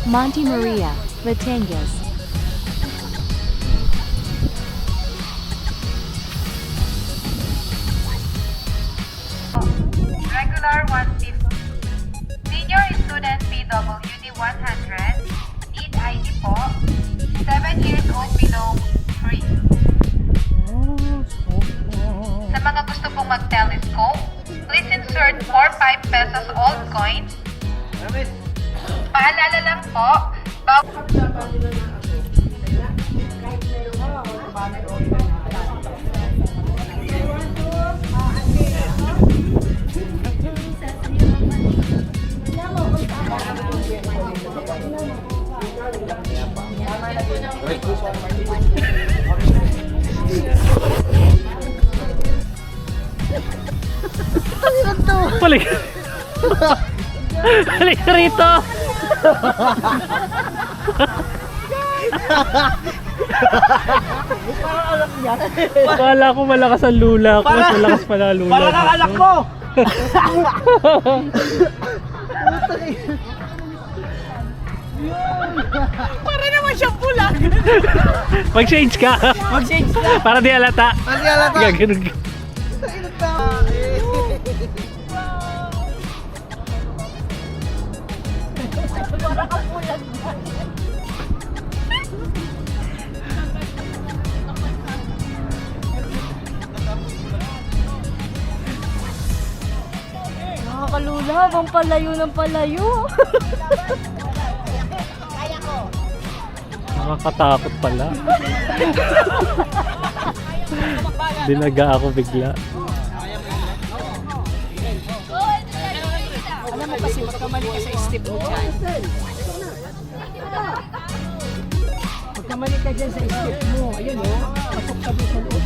Monte Maria, Batangas. Regular 150. Senior student PWD 100. Need ID po. 7 years old below free. Sa mga gusto pong mag-telescope, please insert 4-5 pesos old coins. Paalala lang po, Balik. Balik rito. Akala ko malakas ang lula ko. Mas malakas pala ang lula. Parang ang anak ko! Para naman siyang pulang. Mag-change ka. Mag-change ka. Para di alata. Kasi alam ko. Gaganon ka. Nakakalula, habang palayo ng palayo. Nakakatakot pala. Dinaga ako bigla. Alam mo kasi magkamali ka sa step mo dyan. Magkamali ka dyan sa step mo. Ayun o, pasok ka doon sa loob.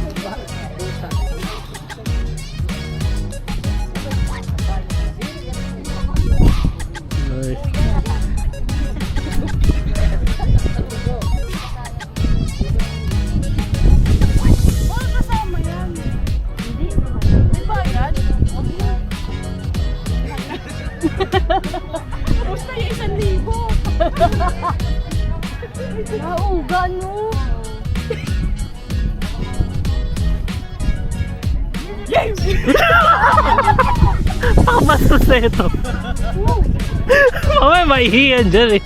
Ay. Kasama yan. Hindi. May bayad? Kamusta yung 1,000? Oo, gano? Pakabastos na ito. Mamaya maihiyan dyan eh.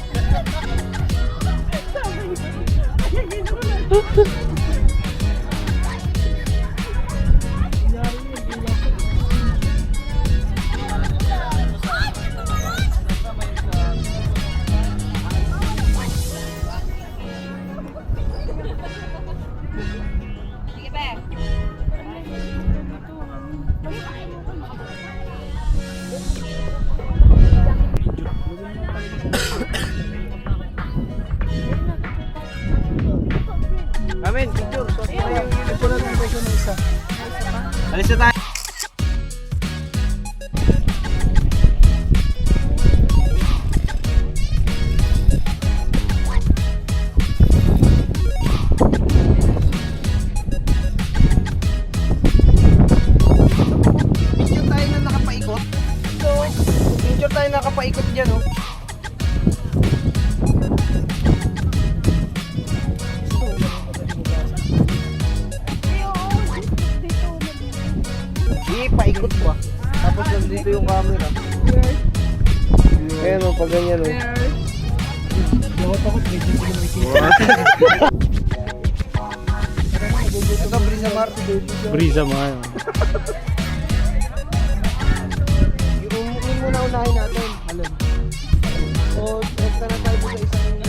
Amen, picture. So, ito na lang presyo ng isa. Alis na tayo. Picture tayo na nakapaikot. So, picture tayo na nakapaikot dyan, oh. Paikot ko ah. Tapos nandito yung camera. Ayan o, pag ganyan o. Ito Brisa Mar. Brisa mga yun. Yung muna unahin natin. Alam. So, rekta na tayo sa isang